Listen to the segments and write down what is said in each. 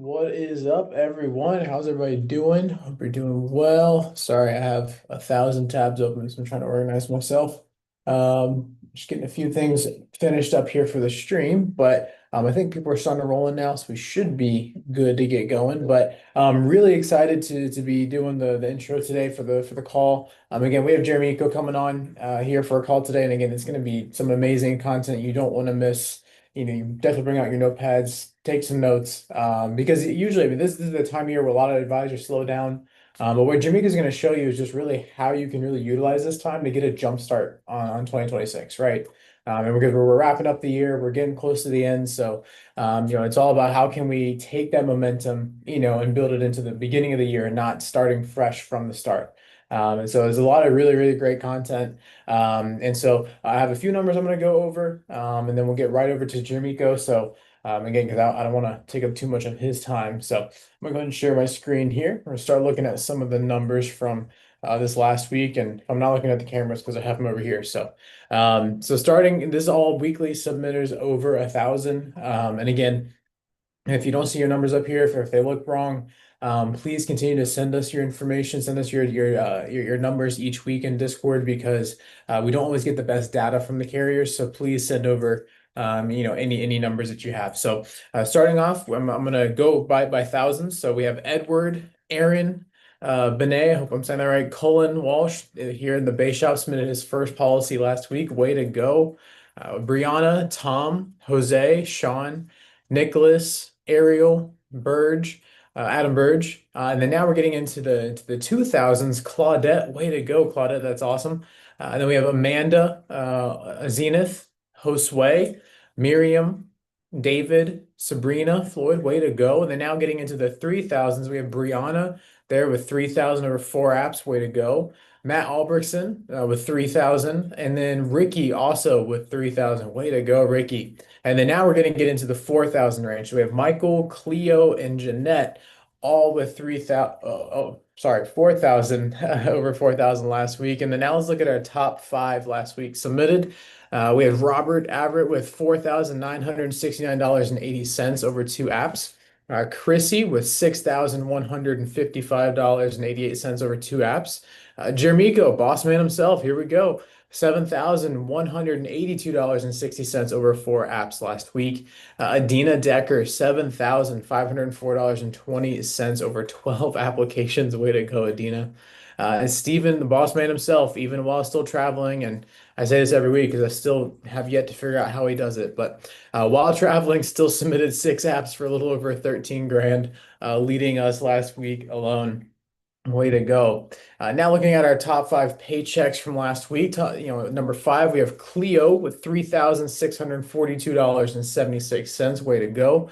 What is up, everyone? How's everybody doing? Hope you're doing well. Sorry, I have 1,000 tabs open, so I'm trying to organize myself. Just getting a few things finished up here for the stream, but I think people are starting to roll in now, so we should be good to get going. But I'm really excited to be doing the intro today for the call. Again, we have Jeremeko coming on here for a call today, and again, it's going to be some amazing content you don't want to miss. You definitely bring out your notepads, take some notes, because usually, I mean, this is the time of year where a lot of advisors slow down. But what Jamaica is going to show you is just really how you can really utilize this time to get a jump start on 2026, right? And because we're wrapping up the year, we're getting close to the end. So, it's all about how can we take that momentum, and build it into the beginning of the year and not starting fresh from the start. And so there's a lot of really, really great content. And so I have a few numbers I'm going to go over, and then we'll get right over to Jeremeko. So again, because I don't want to take up too much of his time. So I'm going to go ahead and share my screen here. We're going to start looking at some of the numbers from this last week. And if I'm not looking at the cameras because I have them over here. So starting, this is all weekly submitters over 1,000. And again, if you don't see your numbers up here, if they look wrong, please continue to send us your information, send us your numbers each week in Discord because we don't always get the best data from the carriers. So please send over any numbers that you have. So starting off, I'm gonna go by thousands. So we have Edward, Aaron, Benet, I hope I'm saying that right. Cullen Walsh here in the Bay Shop submitted his first policy last week. Way to go. Brianna, Tom, Jose, Sean, Nicholas, Ariel, Burge, Adam Burge. And then now we're getting into the 2000s. Claudette, way to go, Claudette. That's awesome. And then we have Amanda, Zenith, Josue, Miriam, David, Sabrina, Floyd, way to go. And then now getting into the 3000s, we have Brianna there with 3,000 over 4 apps, way to go. Matt Albrechtson with 3,000. And then Ricky also with 3,000. Way to go, Ricky. And then now we're going to get into the 4,000 range. So we have Michael, Cleo, and Jeanette all with 3,000. Sorry, 4,000 over 4,000 last week. And then now let's look at our top five last week submitted. We have Robert Everett with $4,969.80 over 2 apps. Chrissy with $6,155.88 over 2 apps. Jeremeko, boss man himself, here we go. $7,182.60 over 4 apps last week. Adina Decker, $7,504.20 over 12 applications. Way to go, Adina. And Steven, the boss man himself, even while still traveling, and I say this every week because I still have yet to figure out how he does it, but while traveling, still submitted 6 apps for a little over 13 grand, leading us last week alone. Way to go. Now looking at our top five paychecks from last week, number five, we have Cleo with $3,642.76. Way to go.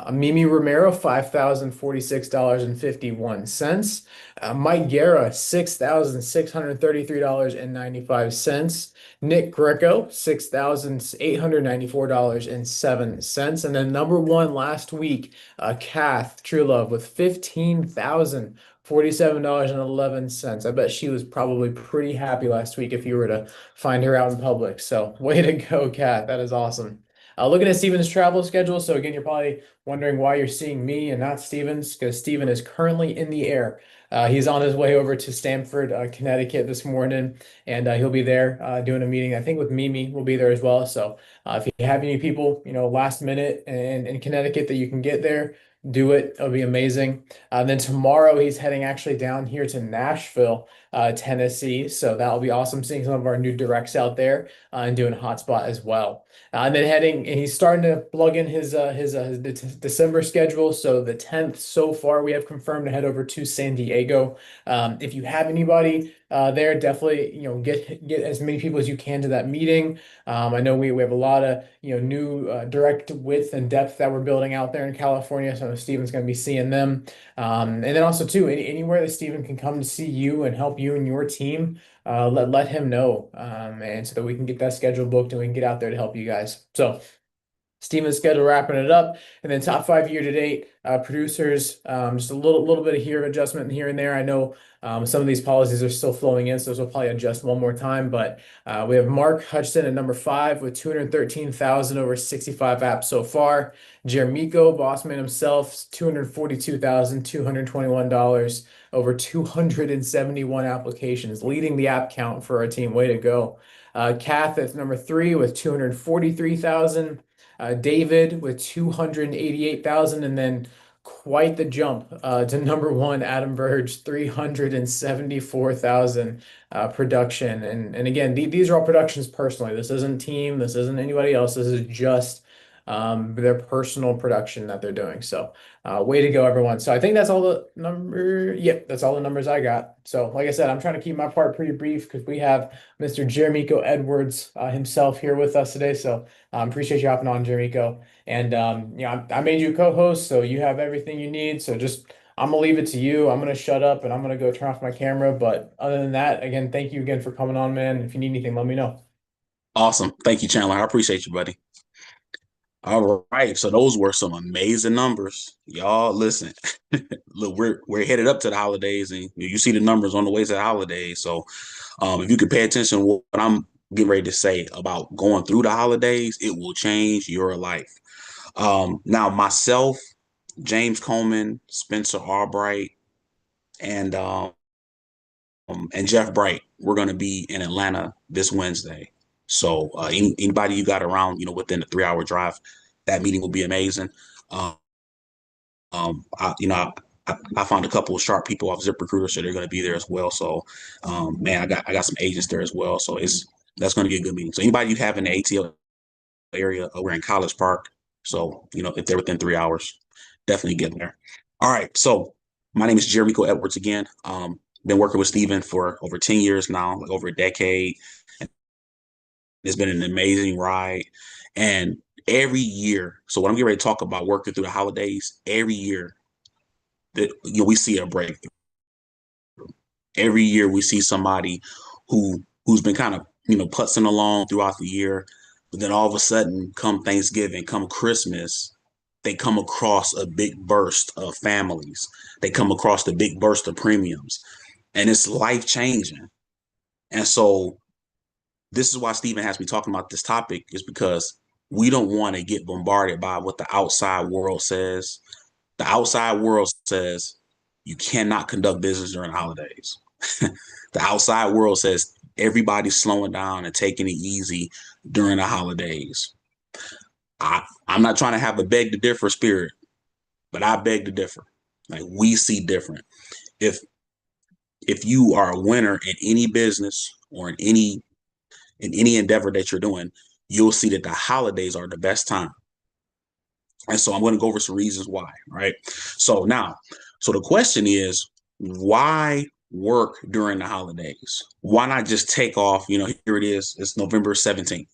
Mimi Romero, $5,046.51. Mike Guerra, $6,633.95. Nick Greco, $6,894.07. And then number one last week, Kath Truelove with 15,000. $47.11. I bet she was probably pretty happy last week if you were to find her out in public. So way to go, Kat. That is awesome. Looking at Steven's travel schedule. So again, you're probably wondering why you're seeing me and not Steven's because Steven is currently in the air. He's on his way over to Stamford, Connecticut this morning, and he'll be there doing a meeting. I think with Mimi will be there as well. So if you have any people, last minute in Connecticut that you can get there, do it. It'll be amazing. Then tomorrow he's heading actually down here to Nashville, Tennessee. So that'll be awesome seeing some of our new directs out there and doing a hotspot as well. And then and he's starting to plug in his December schedule. So the 10th so far we have confirmed to head over to San Diego. If you have anybody there, definitely get as many people as you can to that meeting. I know we have a lot of new direct width and depth that we're building out there in California. So Steven's going to be seeing them. And then also too, anywhere that Steven can come to see you and help you and your team, let him know. And so that we can get that schedule booked and we can get out there to help you guys. So Steven's schedule wrapping it up, and then top five year to date producers. Just a little bit of here adjustment here and there. I know some of these policies are still flowing in, so we'll probably adjust one more time. But we have Mark Hudson at number 5 with 213,000 over 65 apps so far. Jeremeko, Bossman himself, $242,221 over 271 applications, leading the app count for our team. Way to go. Kath at number 3 with 243,000. David with 288,000, and then quite the jump to number 1, Adam Verge, 374,000 production. And again, these are all productions personally. This isn't team. This isn't anybody else. This is just their personal production that they're doing. So way to go, everyone. So I think that's all the number. Yep, that's all the numbers I got. So like I said, I'm trying to keep my part pretty brief because we have Mr. Jeremeko Edwards himself here with us today. So appreciate you hopping on, Jeremeko. And I made you co-host, so you have everything you need. So just I'm gonna leave it to you. I'm gonna shut up and I'm gonna go turn off my camera. But other than that, again, thank you again for coming on, man. If you need anything, let me know. Awesome. Thank you, Chandler. I appreciate you, buddy. All right. So those were some amazing numbers. Y'all listen. Look, we're headed up to the holidays, and you see the numbers on the way to the holidays. So if you could pay attention to what I'm getting ready to say about going through the holidays, it will change your life. Now myself, James Coleman, Spencer Albright, and Jeff Bright, we're going to be in Atlanta this Wednesday. So anybody you got around, within a 3-hour drive, that meeting will be amazing. Um, I found a couple of sharp people off ZipRecruiter, so they're going to be there as well. So, man, I got some agents there as well. So that's going to be a good meeting. So anybody you have in the ATL area, we're in College Park. So, if they're within 3 hours, definitely get there. All right. So my name is Jeremeko Edwards again. Been working with Steven for over 10 years now, like over a decade. It's been an amazing ride. And every year, so when I'm getting ready to talk about working through the holidays, every year that we see a breakthrough. Every year we see somebody who's been kind of, putzing along throughout the year, but then all of a sudden, come Thanksgiving, come Christmas, they come across a big burst of families. They come across the big burst of premiums, and it's life changing. And so this is why Stephen has me talking about this topic, is because we don't want to get bombarded by what the outside world says. The outside world says you cannot conduct business during the holidays. The outside world says everybody's slowing down and taking it easy during the holidays. I'm not trying to have a beg to differ spirit, but I beg to differ. Like, we see different. If you are a winner in any business or in any endeavor that you're doing, you'll see that the holidays are the best time. And so I'm going to go over some reasons why, right? So the question is, why work during the holidays? Why not just take off? Here it is. It's November 17th.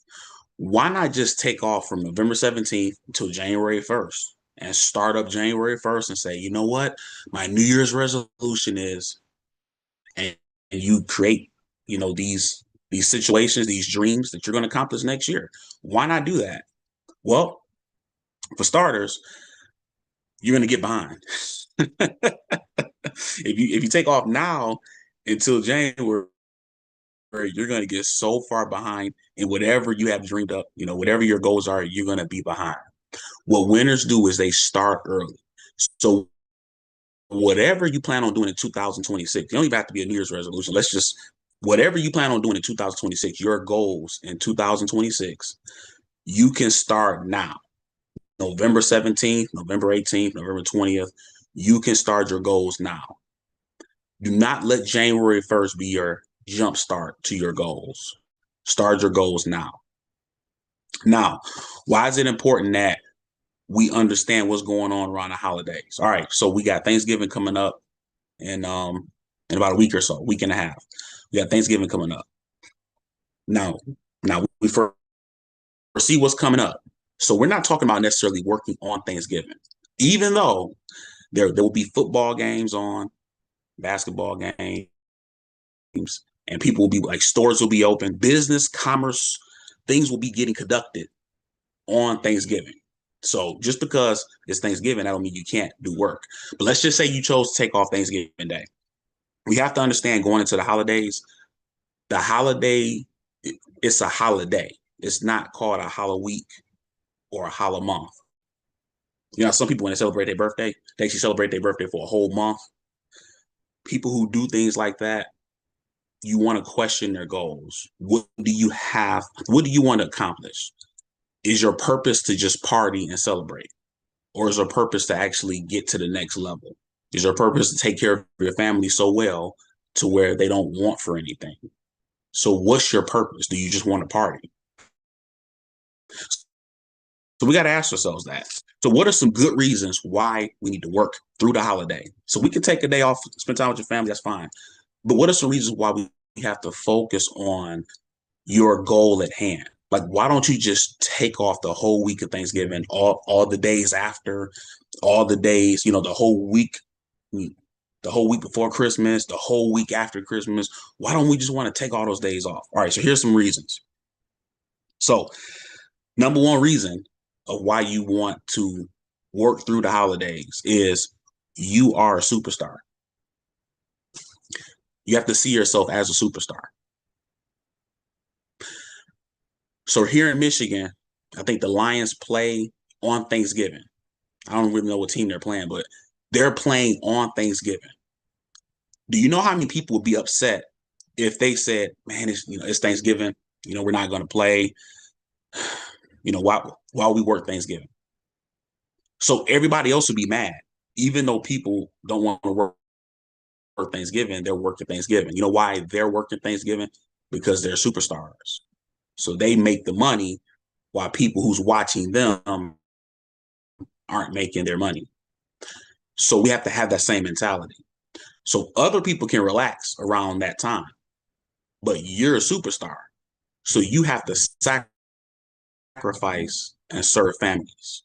Why not just take off from November 17th until January 1st and start up January 1st and say, you know what? My New Year's resolution is, and you create, these situations, these dreams that you're going to accomplish next year. Why not do that? Well, for starters, you're going to get behind. If you take off now until January, you're going to get so far behind in whatever you have dreamed up, whatever your goals are, you're going to be behind. What winners do is they start early. So whatever you plan on doing in 2026, you don't even have to be a New Year's resolution. Whatever you plan on doing in 2026, your goals in 2026, you can start now. November 17th, November 18th, November 20th, you can start your goals now. Do not let January 1st be your jump start to your goals. Start your goals now. Now, why is it important that we understand what's going on around the holidays? All right, so we got Thanksgiving coming up in about a week or so, week and a half. We got Thanksgiving coming up. Now we foresee what's coming up. So we're not talking about necessarily working on Thanksgiving, even though there will be football games on, basketball games, and people will be like, stores will be open, business, commerce, things will be getting conducted on Thanksgiving. So just because it's Thanksgiving, that don't mean you can't do work. But let's just say you chose to take off Thanksgiving Day. We have to understand going into the holiday, it's a holiday. It's not called a hollow week or a hollow month. You know, some people, when they celebrate their birthday, they actually celebrate their birthday for a whole month. People who do things like that, you want to question their goals. What do you have? What do you want to accomplish? Is your purpose to just party and celebrate? Or is your purpose to actually get to the next level? Is your purpose to take care of your family so well to where they don't want for anything? So what's your purpose? Do you just want to party? So we got to ask ourselves that. So what are some good reasons why we need to work through the holiday? So we can take a day off, spend time with your family, that's fine. But what are some reasons why we have to focus on your goal at hand? Like, why don't you just take off the whole week of Thanksgiving, all the days after, all the days, the whole week before Christmas, the whole week after Christmas? Why don't we just want to take all those days off? All right, so here's some reasons. So, number one reason of why you want to work through the holidays is you are a superstar. You have to see yourself as a superstar. So here in Michigan, I think the Lions play on Thanksgiving. I don't really know what team they're playing, but they're playing on Thanksgiving. Do you know how many people would be upset if they said, "Man, it's Thanksgiving. We're not going to play. Why we work Thanksgiving?" So everybody else would be mad, even though people don't want to work Thanksgiving. They're working Thanksgiving. You know why they're working Thanksgiving? Because they're superstars. So they make the money while people who's watching them aren't making their money. So we have to have that same mentality. So other people can relax around that time, but you're a superstar. So you have to sacrifice and serve families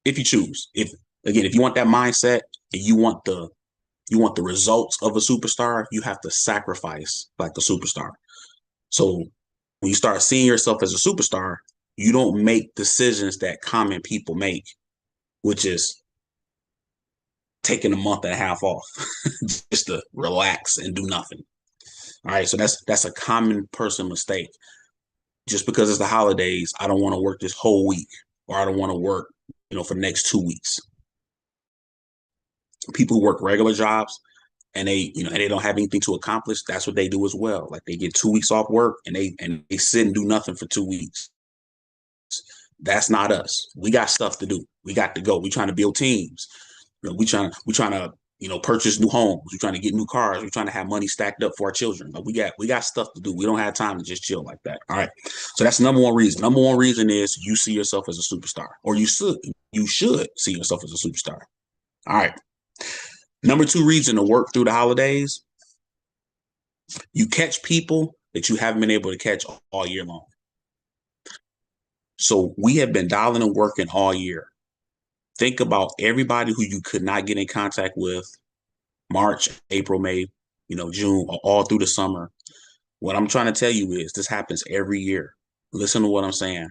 if you choose. If you want that mindset and you want the results of a superstar, you have to sacrifice like a superstar. So when you start seeing yourself as a superstar, you don't make decisions that common people make, which is taking a month and a half off just to relax and do nothing. All right, so that's a common person mistake. Just because it's the holidays, I don't want to work this whole week, or I don't want to work, for the next 2 weeks. People who work regular jobs and they don't have anything to accomplish, that's what they do as well. Like they get 2 weeks off work and they sit and do nothing for 2 weeks. That's not us. We got stuff to do. We got to go. We trying to build teams. We trying to purchase new homes. We're trying to get new cars. We're trying to have money stacked up for our children. Like we got stuff to do. We don't have time to just chill like that. All right. So that's number one reason. Number one reason is you see yourself as a superstar, or you should see yourself as a superstar. All right. Number two reason to work through the holidays, you catch people that you haven't been able to catch all year long. So we have been dialing and working all year. Think about everybody who you could not get in contact with March, April, May, June, all through the summer. What I'm trying to tell you is this happens every year. Listen to what I'm saying.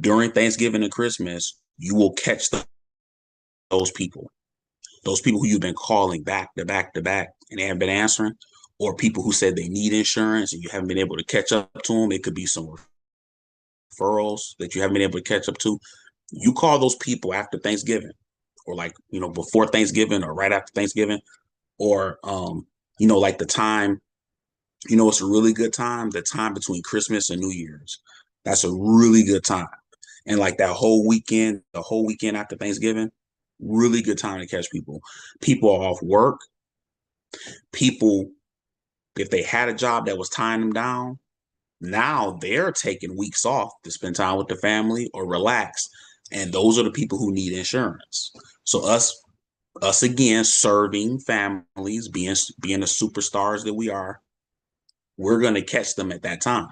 During Thanksgiving and Christmas, you will catch those people who you've been calling back to back to back and they haven't been answering, or people who said they need insurance and you haven't been able to catch up to them. It could be some referrals that you haven't been able to catch up to. You call those people after Thanksgiving, or before Thanksgiving or right after Thanksgiving, or like the time, it's a really good time, the time between Christmas and New Year's. That's a really good time. And like that whole weekend, the whole weekend after Thanksgiving, really good time to catch people. People are off work. People, if they had a job that was tying them down, now they're taking weeks off to spend time with the family or relax. And those are the people who need insurance. So us again, serving families, being the superstars that we are, we're going to catch them at that time.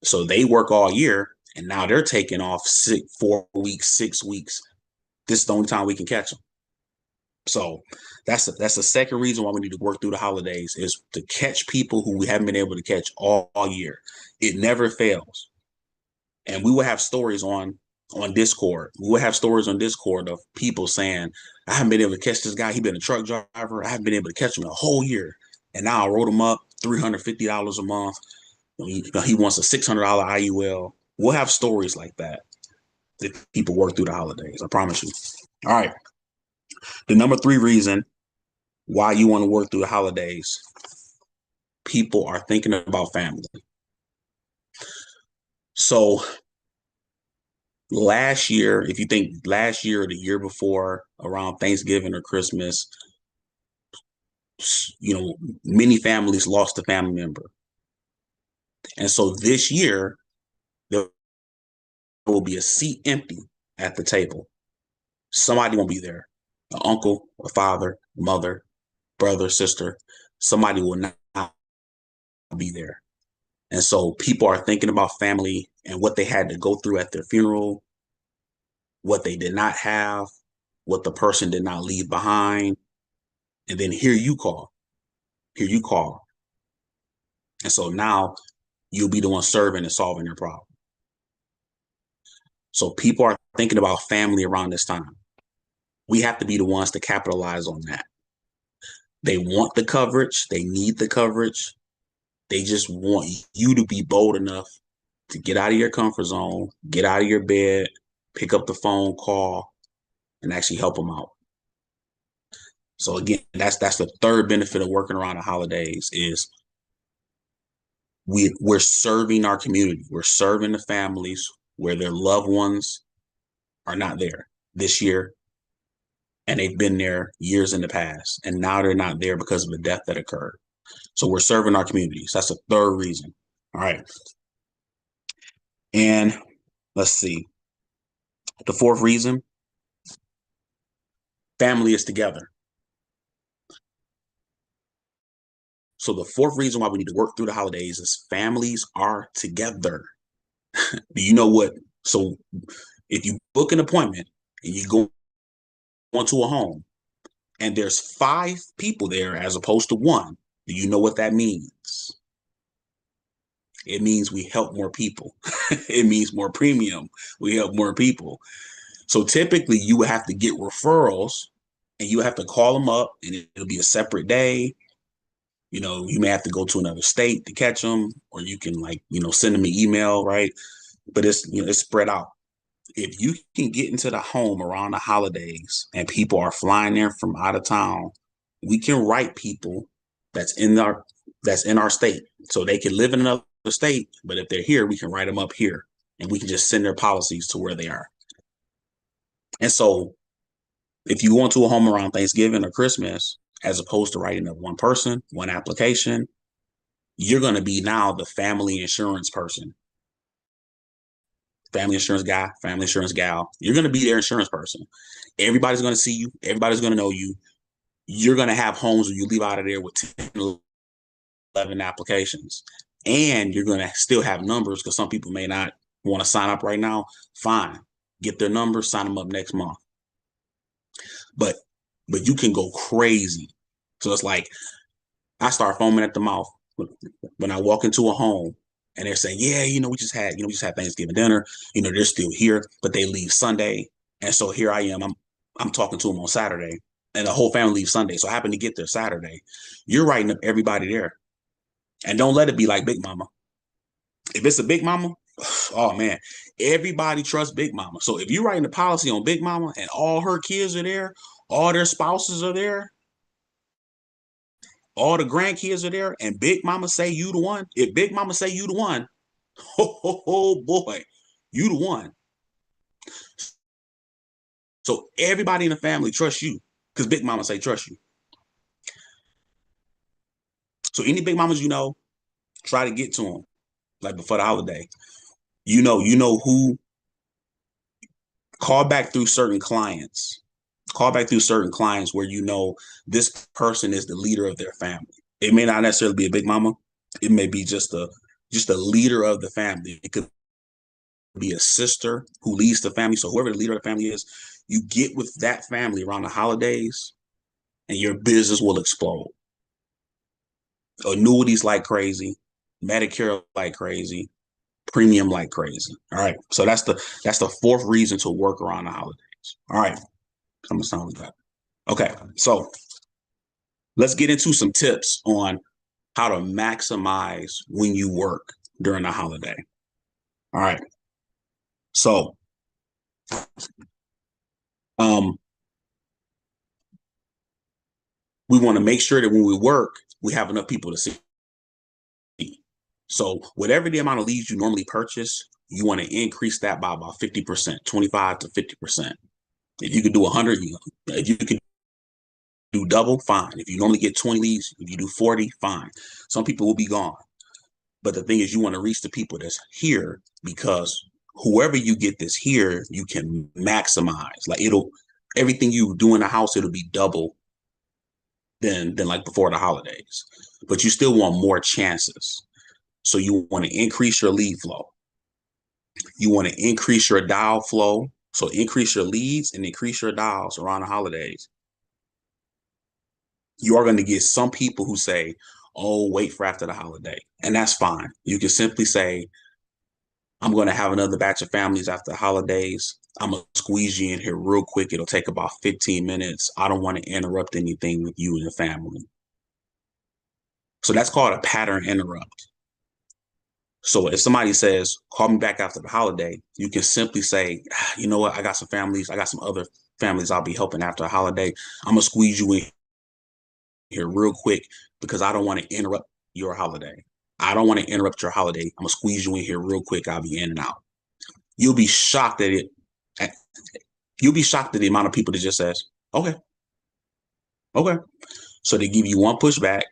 So they work all year and now they're taking off 4 weeks, 6 weeks. This is the only time we can catch them. So that's the second reason why we need to work through the holidays, is to catch people who we haven't been able to catch all year. It never fails. And we would have stories on Discord. We would have stories on Discord of people saying, I haven't been able to catch this guy. He's been a truck driver. I haven't been able to catch him a whole year. And now I wrote him up $350 a month. He wants a $600 IUL. We'll have stories like that if people work through the holidays. I promise you. All right. The number 3 reason why you want to work through the holidays, people are thinking about family. So last year, if you think last year or the year before, around Thanksgiving or Christmas, many families lost a family member. And so this year, there will be a seat empty at the table. Somebody won't be there. An uncle, a father, mother, brother, sister. Somebody will not be there. And so people are thinking about family and what they had to go through at their funeral, what they did not have, what the person did not leave behind. And then here you call. And so now you'll be the one serving and solving their problem. So people are thinking about family around this time. We have to be the ones to capitalize on that. They want the coverage. They need the coverage. They just want you to be bold enough to get out of your comfort zone, get out of your bed, pick up the phone, call, and actually help them out. So again, that's the third benefit of working around the holidays is we're serving our community. We're serving the families where their loved ones are not there this year, and they've been there years in the past, and now they're not there because of a death that occurred. So we're serving our communities. That's the third reason. All right. And let's see. The fourth reason, family is together. So the fourth reason why we need to work through the holidays is families are together. Do you know what? So if you book an appointment and you go into a home and there's 5 people there as opposed to 1, do you know what that means? It means we help more people. It means more premium. We help more people. So typically you would have to get referrals and you have to call them up and it'll be a separate day. You may have to go to another state to catch them, or you can send them an email, right? But it's spread out. If you can get into the home around the holidays and people are flying in from out of town, we can write people that's in our state. So they can live in another state, but if they're here, we can write them up here and we can just send their policies to where they are. And so if you go into a home around Thanksgiving or Christmas, as opposed to writing up one person, one application, you're going to be now the family insurance person. Family insurance guy, family insurance gal. You're going to be their insurance person. Everybody's going to see you. Everybody's going to know you. You're going to have homes where you leave out of there with 10, 11 applications. And you're going to still have numbers because some people may not want to sign up right now. Fine. Get their numbers, sign them up next month. But you can go crazy. So it's like I start foaming at the mouth when I walk into a home and they're saying, yeah, we just had Thanksgiving dinner. They're still here, but they leave Sunday. And so here I am. I'm talking to them on Saturday and the whole family leaves Sunday. So I happen to get there Saturday. You're writing up everybody there. And don't let it be like Big Mama. If it's a Big Mama, oh man, everybody trusts Big Mama. So if you're writing a policy on Big Mama and all her kids are there, all their spouses are there, all the grandkids are there, and Big Mama say you the one. If Big Mama say you the one, oh boy, you the one. So everybody in the family trusts you because Big Mama say trust you. So any Big Mamas try to get to them like before the holiday. You know who. Call back through certain clients. Call back through certain clients where this person is the leader of their family. It may not necessarily be a Big Mama. It may be just a leader of the family. It could be a sister who leads the family. So whoever the leader of the family is, you get with that family around the holidays and your business will explode. Annuities like crazy, Medicare like crazy, premium like crazy. All right. So that's the fourth reason to work around the holidays. All right. I'm gonna sound like that. Okay. So let's get into some tips on how to maximize when you work during the holiday. All right. So um we want to make sure that when we work, we have enough people to see. So whatever the amount of leads you normally purchase, you want to increase that by about 50%, 25 to 50%. If you could do 100, if you could do double, fine. If you normally get 20 leads, if you do 40, fine. Some people will be gone. But the thing is, you want to reach the people that's here, because whoever you get this here, you can maximize. Like everything you do in the house, it'll be double than like before the holidays. But you still want more chances. So you want to increase your lead flow. You want to increase your dial flow. So increase your leads and increase your dials around the holidays. You are going to get some people who say, oh, wait for after the holiday. And that's fine. You can simply say, I'm going to have another batch of families after the holidays. I'm going to squeeze you in here real quick. It'll take about 15 minutes. I don't want to interrupt anything with you and your family. So that's called a pattern interrupt. So if somebody says, call me back after the holiday, you can simply say, you know what? I got some families. I got some other families I'll be helping after the holiday. I'm going to squeeze you in here real quick because I don't want to interrupt your holiday. I don't want to interrupt your holiday. I'm going to squeeze you in here real quick. I'll be in and out. You'll be shocked at it. You'll be shocked at the amount of people that just says, okay, okay. So they give you one pushback.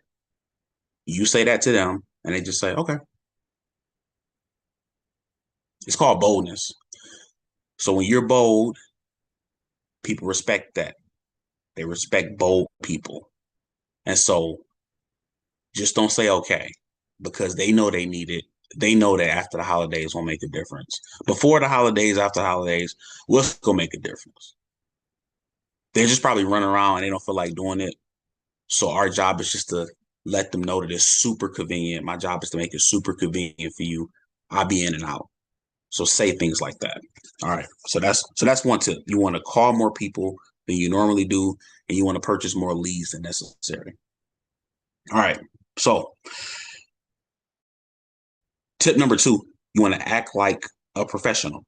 You say that to them and they just say, okay. It's called boldness. So when you're bold, people respect that. They respect bold people. And so just don't say okay, because they know they need it. They know that after the holidays won't make a difference. Before the holidays, after the holidays, what's going to make a difference? They're just probably running around and they don't feel like doing it. So our job is just to let them know that it's super convenient. My job is to make it super convenient for you. I'll be in and out. So say things like that. All right. So that's one tip. You want to call more people than you normally do, and you want to purchase more leads than necessary. All right. So tip number 2, you want to act like a professional.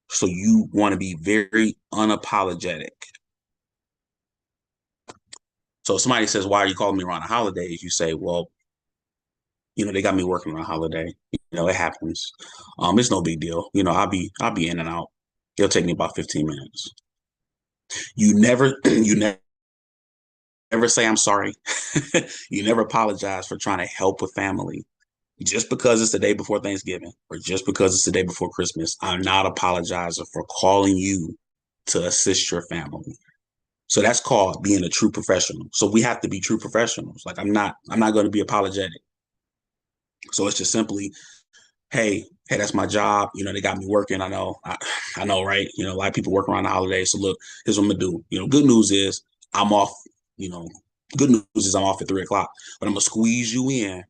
So you want to be very unapologetic. So if somebody says, why are you calling me around the holidays? You say, well, they got me working on a holiday. It happens. It's no big deal. I'll be in and out. It'll take me about 15 minutes. You never, you never say I'm sorry. You never apologize for trying to help a family. Just because it's the day before Thanksgiving or just because it's the day before Christmas, I'm not apologizing for calling you to assist your family. So that's called being a true professional. So we have to be true professionals. Like I'm not going to be apologetic. So it's just simply, hey, that's my job. They got me working. I know, right? A lot of people work around the holidays. So look, here's what I'm gonna do. Good news is I'm off. Good news is I'm off at 3:00, but I'm gonna squeeze you in.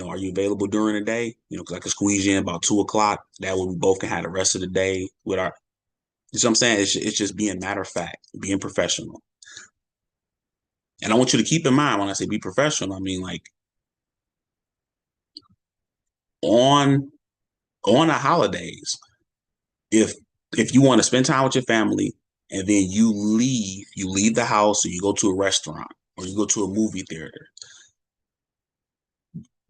Are you available during the day? Because I can squeeze you in about 2:00. That way we both can have the rest of the day with our. You know what I'm saying? It's just being matter of fact, being professional. And I want you to keep in mind when I say be professional, I mean like on the holidays, if you want to spend time with your family and then you leave the house or you go to a restaurant or you go to a movie theater,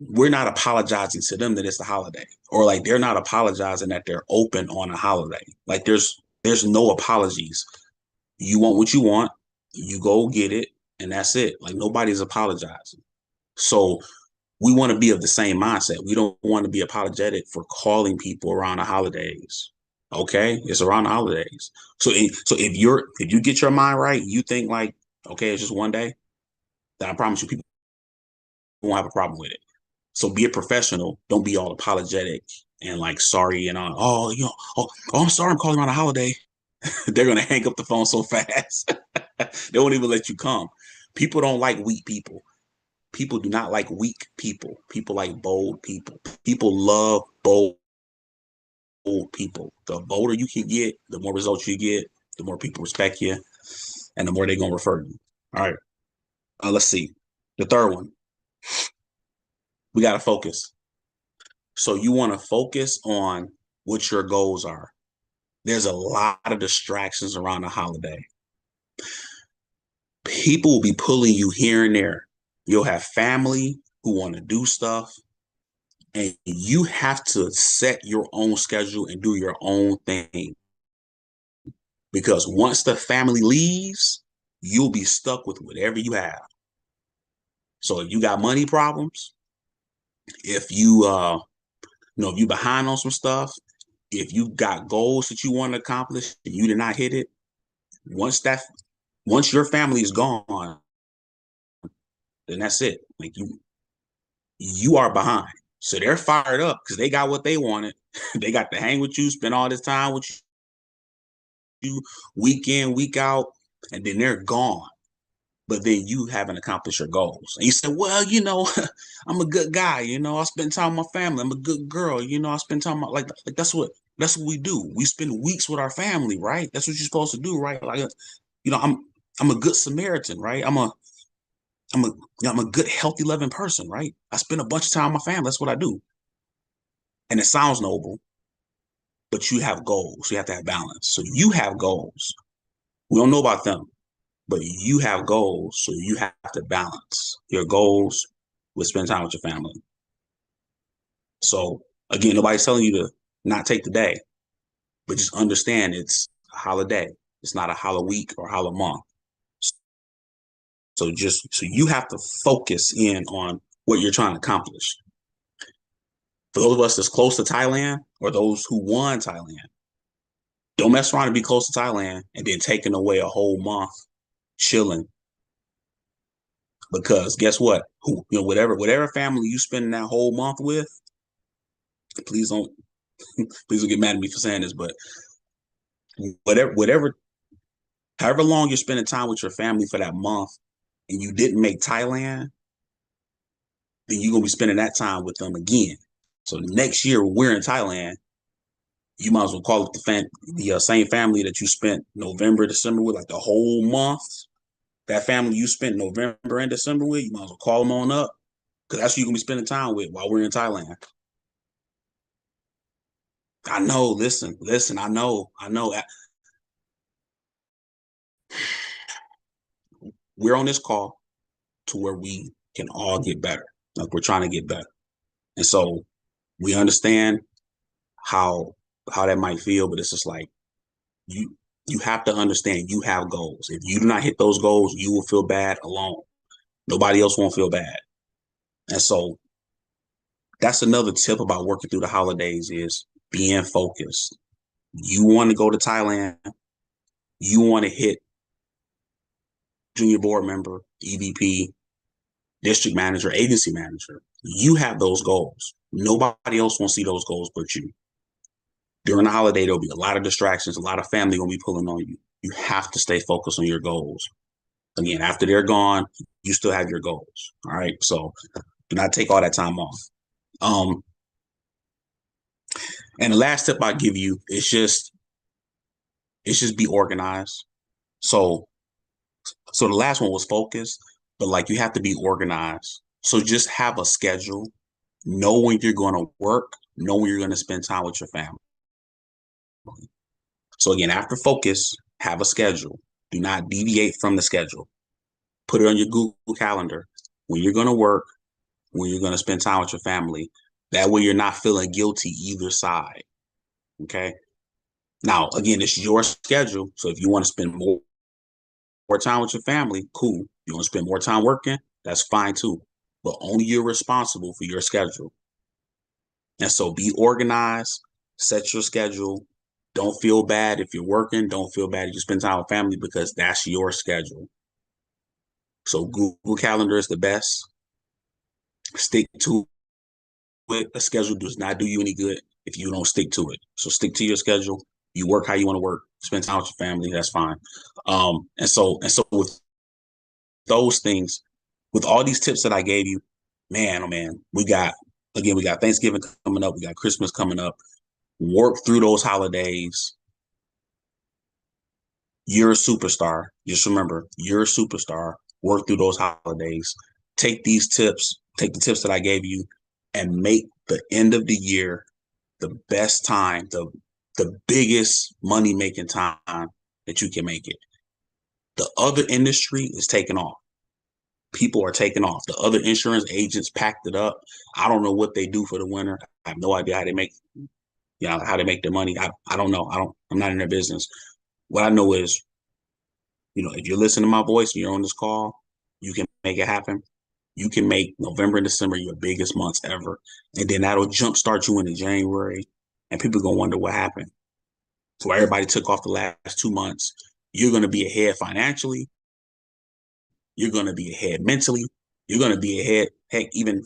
we're not apologizing to them that it's the holiday, or like they're not apologizing that they're open on a holiday. Like there's no apologies. You want what you want, you go get it, and that's it. Like nobody's apologizing. So we want to be of the same mindset. We don't want to be apologetic for calling people around the holidays. Okay, it's around the holidays. So if you get your mind right, you think like, okay, it's just one day, then I promise you, people won't have a problem with it. So be a professional. Don't be all apologetic and like sorry and I'm sorry, I'm calling around a holiday. They're gonna hang up the phone so fast. They won't even let you come. People don't like weak people. People do not like weak people. People like bold people. People love bold people. The bolder you can get, the more results you get, the more people respect you, and the more they're gonna refer you. All right. Let's see. The third one. We gotta focus. So you want to focus on what your goals are. There's a lot of distractions around the holiday. People will be pulling you here and there. You'll have family who want to do stuff, and you have to set your own schedule and do your own thing. Because once the family leaves, you'll be stuck with whatever you have. So if you got money problems, if if you behind on some stuff, if you got goals that you want to accomplish and you did not hit it, once your family is gone, then that's it. Like you are behind. So they're fired up because they got what they wanted. They got to hang with you, spend all this time with you, week in, week out, and then they're gone. But then you haven't accomplished your goals. And you said, well, I'm a good guy, I spend time with my family. I'm a good girl, I spend time with, like that's what we do. We spend weeks with our family, right? That's what you're supposed to do, right? Like, I'm a good Samaritan, right? I'm a I'm a good, healthy, loving person, right? I spend a bunch of time with my family. That's what I do. And it sounds noble, but you have goals. You have to have balance. So you have goals. We don't know about them, but you have goals. So you have to balance your goals with spending time with your family. So again, nobody's telling you to not take the day, but just understand it's a holiday. It's not a holiday week or holiday month. So you have to focus in on what you're trying to accomplish. For those of us that's close to Thailand or those who won Thailand, don't mess around and be close to Thailand and then taking away a whole month chilling. Because guess what? Whatever family you spend that whole month with, please don't get mad at me for saying this, but whatever however long you're spending time with your family for that month and you didn't make Thailand, then you're gonna be spending that time with them again. So next year when we're in Thailand, you might as well call it the same family that you spent November, December with, like the whole month. That family you spent November and December with, you might as well call them on up because that's who you're gonna be spending time with while we're in Thailand. I know. Listen. I know. We're on this call to where we can all get better. Like we're trying to get better, and so we understand how that might feel, but it's just like you you have to understand you have goals. If you do not hit those goals, you will feel bad alone. Nobody else won't feel bad. And so that's another tip about working through the holidays is being focused. You want to go to Thailand, you want to hit junior board member, EVP, district manager, agency manager. You have those goals. Nobody else won't see those goals but you. During the holiday, there'll be a lot of distractions, a lot of family gonna be pulling on you. You have to stay focused on your goals. Again, after they're gone, you still have your goals. All right. So do not take all that time off. And the last tip I give you is just be organized. So the last one was focus, but like you have to be organized. So just have a schedule. Know when you're going to work. Know when you're going to spend time with your family. So again, after focus, have a schedule. Do not deviate from the schedule. Put it on your Google Calendar when you're going to work, when you're going to spend time with your family. That way you're not feeling guilty either side. Okay. Now, again, it's your schedule. So if you want to spend more time with your family, cool. You want to spend more time working, that's fine too. But only you're responsible for your schedule. And so be organized, set your schedule. Don't feel bad if you're working. Don't feel bad if you spend time with family because that's your schedule. So Google Calendar is the best. Stick to it. A schedule does not do you any good if you don't stick to it. So stick to your schedule. You work how you want to work. Spend time with your family. That's fine. And so with those things, with all these tips that I gave you, man, oh man, we got Thanksgiving coming up, we got Christmas coming up. Work through those holidays. You're a superstar. Just remember, you're a superstar. Work through those holidays. Take these tips, take the tips that I gave you, and make the end of the year the best time, the biggest money making time that you can make it. The other industry is taking off. People are taking off. The other insurance agents packed it up. I don't know what they do for the winter. I have no idea how they make, how they make their money. I don't know. I'm not in their business. What I know is, if you're listening to my voice and you're on this call, you can make it happen. You can make November and December your biggest months ever. And then that'll jumpstart you into January. And people are going to wonder what happened. So everybody took off the last 2 months. You're going to be ahead financially. You're going to be ahead mentally. You're going to be ahead, heck, even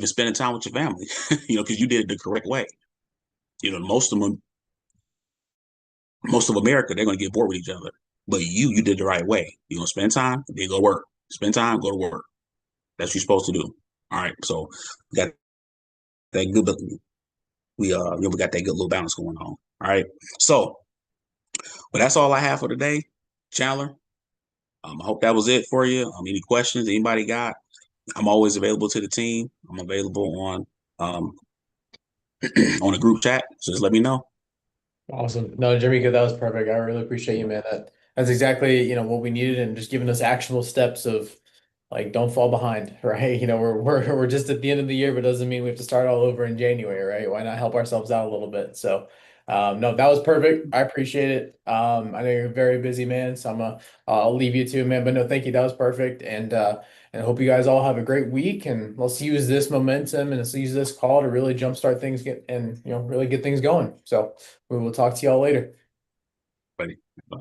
spending time with your family, because you did it the correct way. Most of America, they're going to get bored with each other. But you did the right way. You're going to spend time, then go work. Spend time, go to work. That's what you're supposed to do. All right. So we got that good, we got that good little balance going on. All right. So, but that's all I have for today, Chandler. I hope that was it for you. Any questions anybody got? I'm always available to the team. I'm available um, on a group chat. So just let me know. Awesome. No, Jeremeko, that was perfect. I really appreciate you, man. That's exactly, what we needed, and just giving us actionable steps of like, don't fall behind, right? We're just at the end of the year, but doesn't mean we have to start all over in January, right? Why not help ourselves out a little bit? So, no, that was perfect. I appreciate it. I know you're a very busy man, so I'll leave you to it, man. But no, thank you. That was perfect. And I hope you guys all have a great week, and let's use this momentum and let's use this call to really jumpstart things really get things going. So we will talk to y'all later. Buddy. Bye.